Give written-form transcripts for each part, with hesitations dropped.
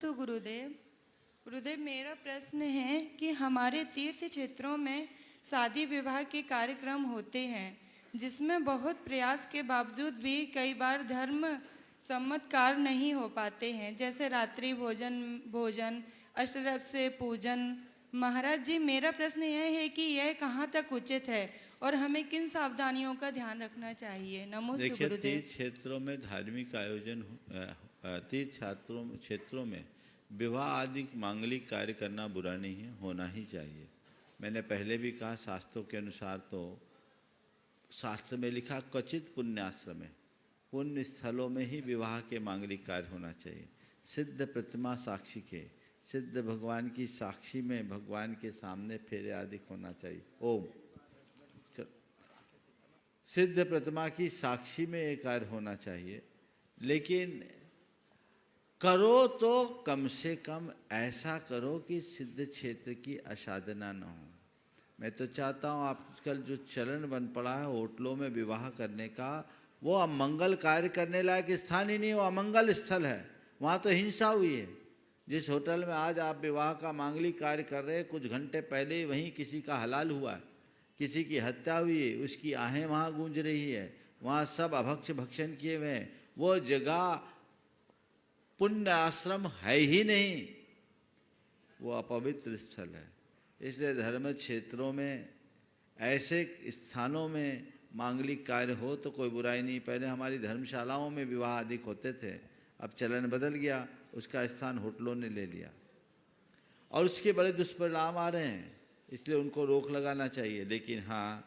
तो गुरुदेव मेरा प्रश्न है कि हमारे तीर्थ क्षेत्रों में शादी विवाह के कार्यक्रम होते हैं जिसमें बहुत प्रयास के बावजूद भी कई बार धर्म सम्मत कार्य नहीं हो पाते हैं, जैसे रात्रि भोजन अष्टरभ से पूजन। महाराज जी, मेरा प्रश्न यह है कि यह कहाँ तक उचित है और हमें किन सावधानियों का ध्यान रखना चाहिए। नमोस्तु देखिए, गुरुदेव। तीर्थ क्षेत्रों में धार्मिक आयोजन तीर्थ क्षेत्रों में विवाह आदि मांगलिक कार्य करना बुरा नहीं है, होना ही चाहिए। मैंने पहले भी कहा, शास्त्रों के अनुसार तो शास्त्र में लिखा क्वचित पुण्याश्रम में, पुण्य स्थलों में ही विवाह के मांगलिक कार्य होना चाहिए। सिद्ध प्रतिमा साक्षी के, सिद्ध भगवान की साक्षी में भगवान के सामने फेरे आदि होना चाहिए। ओम सिद्ध प्रतिमा की साक्षी में एक कार्य होना चाहिए, लेकिन करो तो कम से कम ऐसा करो कि सिद्ध क्षेत्र की असाधना न हो। मैं तो चाहता हूँ, आजकल जो चलन बन पड़ा है होटलों में विवाह करने का, वो अमंगल कार्य करने लायक स्थान ही नहीं, वो अमंगल स्थल है। वहाँ तो हिंसा हुई है। जिस होटल में आज आप विवाह का मांगलिक कार्य कर रहे हैं, कुछ घंटे पहले ही वहीं किसी का हलाल हुआ है, किसी की हत्या हुई है, उसकी आहें वहाँ गूंज रही है, वहाँ सब अभक्ष भक्षण किए हुए हैं। वो जगह पुण्य आश्रम है ही नहीं, वो अपवित्र स्थल है। इसलिए धर्म क्षेत्रों में ऐसे स्थानों में मांगलिक कार्य हो तो कोई बुराई नहीं। पहले हमारी धर्मशालाओं में विवाह अधिक होते थे, अब चलन बदल गया, उसका स्थान होटलों ने ले लिया और उसके बड़े दुष्परिणाम आ रहे हैं, इसलिए उनको रोक लगाना चाहिए। लेकिन हाँ,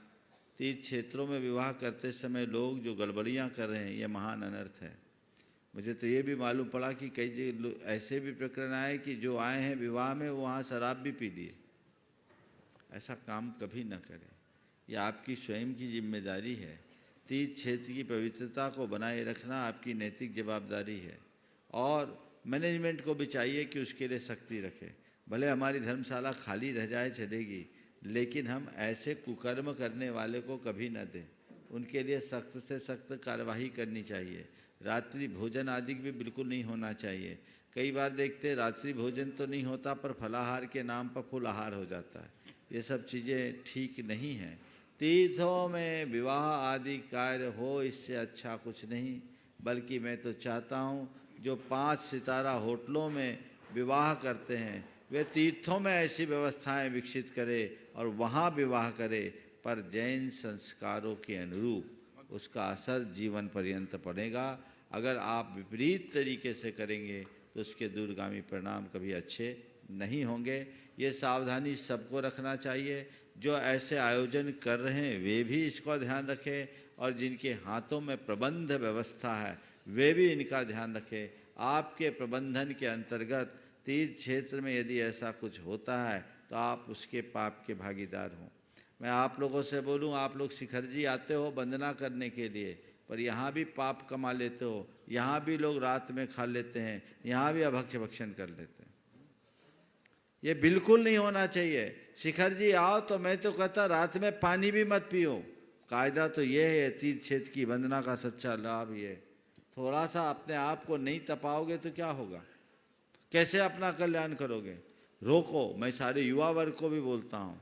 तीर्थ क्षेत्रों में विवाह करते समय लोग जो गड़बड़ियाँ कर रहे हैं, ये महान अनर्थ है। मुझे तो ये भी मालूम पड़ा कि कई जगह ऐसे भी प्रकरण आए कि जो आए हैं विवाह में वो वहाँ शराब भी पी लिए। ऐसा काम कभी न करें, ये आपकी स्वयं की जिम्मेदारी है। तीर्थ क्षेत्र की पवित्रता को बनाए रखना आपकी नैतिक जवाबदारी है और मैनेजमेंट को भी चाहिए कि उसके लिए सख्ती रखे। भले हमारी धर्मशाला खाली रह जाए चलेगी, लेकिन हम ऐसे कुकर्म करने वाले को कभी न दें, उनके लिए सख्त से सख्त कार्रवाई करनी चाहिए। रात्रि भोजन आदि भी बिल्कुल नहीं होना चाहिए। कई बार देखते रात्रि भोजन तो नहीं होता पर फलाहार के नाम पर फुल आहार हो जाता है। ये सब चीज़ें ठीक नहीं हैं। तीर्थों में विवाह आदि कार्य हो, इससे अच्छा कुछ नहीं। बल्कि मैं तो चाहता हूँ जो 5 सितारा होटलों में विवाह करते हैं वे तीर्थों में ऐसी व्यवस्थाएं विकसित करे और वहाँ विवाह करे, पर जैन संस्कारों के अनुरूप। उसका असर जीवन पर्यंत पड़ेगा। अगर आप विपरीत तरीके से करेंगे तो उसके दूरगामी परिणाम कभी अच्छे नहीं होंगे। ये सावधानी सबको रखना चाहिए। जो ऐसे आयोजन कर रहे हैं वे भी इसका ध्यान रखें और जिनके हाथों में प्रबंध व्यवस्था है वे भी इनका ध्यान रखें। आपके प्रबंधन के अंतर्गत तीर्थ क्षेत्र में यदि ऐसा कुछ होता है तो आप उसके पाप के भागीदार हों। मैं आप लोगों से बोलूं, आप लोग शिखर जी आते हो वंदना करने के लिए, पर यहाँ भी पाप कमा लेते हो। यहाँ भी लोग रात में खा लेते हैं, यहाँ भी अभक्ष भक्षण कर लेते हैं। ये बिल्कुल नहीं होना चाहिए। शिखर जी आओ तो मैं तो कहता रात में पानी भी मत पियो। कायदा तो ये है, तीर्थ क्षेत्र की वंदना का सच्चा लाभ ये। थोड़ा सा अपने आप को नहीं तपाओगे तो क्या होगा, कैसे अपना कल्याण करोगे। रोको। मैं सारे युवा वर्ग को भी बोलता हूँ,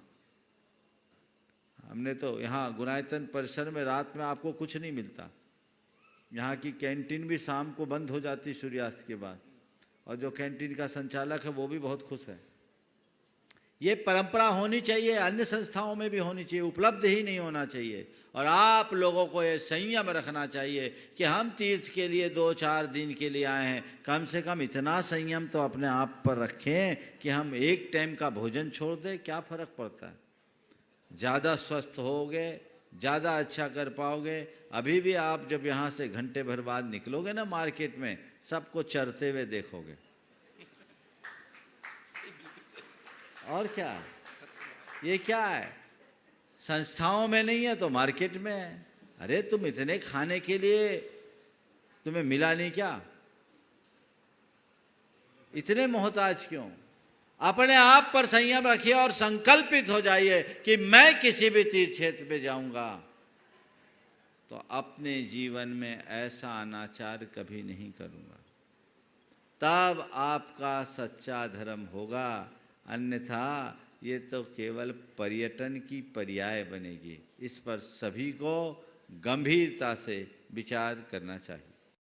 हमने तो यहाँ गुणायतन परिसर में रात में आपको कुछ नहीं मिलता। यहाँ की कैंटीन भी शाम को बंद हो जाती सूर्यास्त के बाद, और जो कैंटीन का संचालक है वो भी बहुत खुश है। ये परंपरा होनी चाहिए, अन्य संस्थाओं में भी होनी चाहिए, उपलब्ध ही नहीं होना चाहिए। और आप लोगों को ये संयम रखना चाहिए कि हम तीर्थ के लिए 2-4 दिन के लिए आए हैं, कम से कम इतना संयम तो अपने आप पर रखें कि हम एक टाइम का भोजन छोड़ दें। क्या फ़र्क पड़ता है, ज़्यादा स्वस्थ होगे, ज़्यादा अच्छा कर पाओगे। अभी भी आप जब यहाँ से घंटे भर बाद निकलोगे ना मार्केट में, सबको चरते हुए देखोगे। और क्या है, ये क्या है, संस्थाओं में नहीं है तो मार्केट में है। अरे तुम इतने खाने के लिए तुम्हें मिला नहीं क्या, इतने मोहताज क्यों। अपने आप पर संयम रखिए और संकल्पित हो जाइए कि मैं किसी भी तीर्थ क्षेत्र में जाऊंगा तो अपने जीवन में ऐसा अनाचार कभी नहीं करूंगा। तब आपका सच्चा धर्म होगा, अन्यथा ये तो केवल पर्यटन की पर्याय बनेगी। इस पर सभी को गंभीरता से विचार करना चाहिए।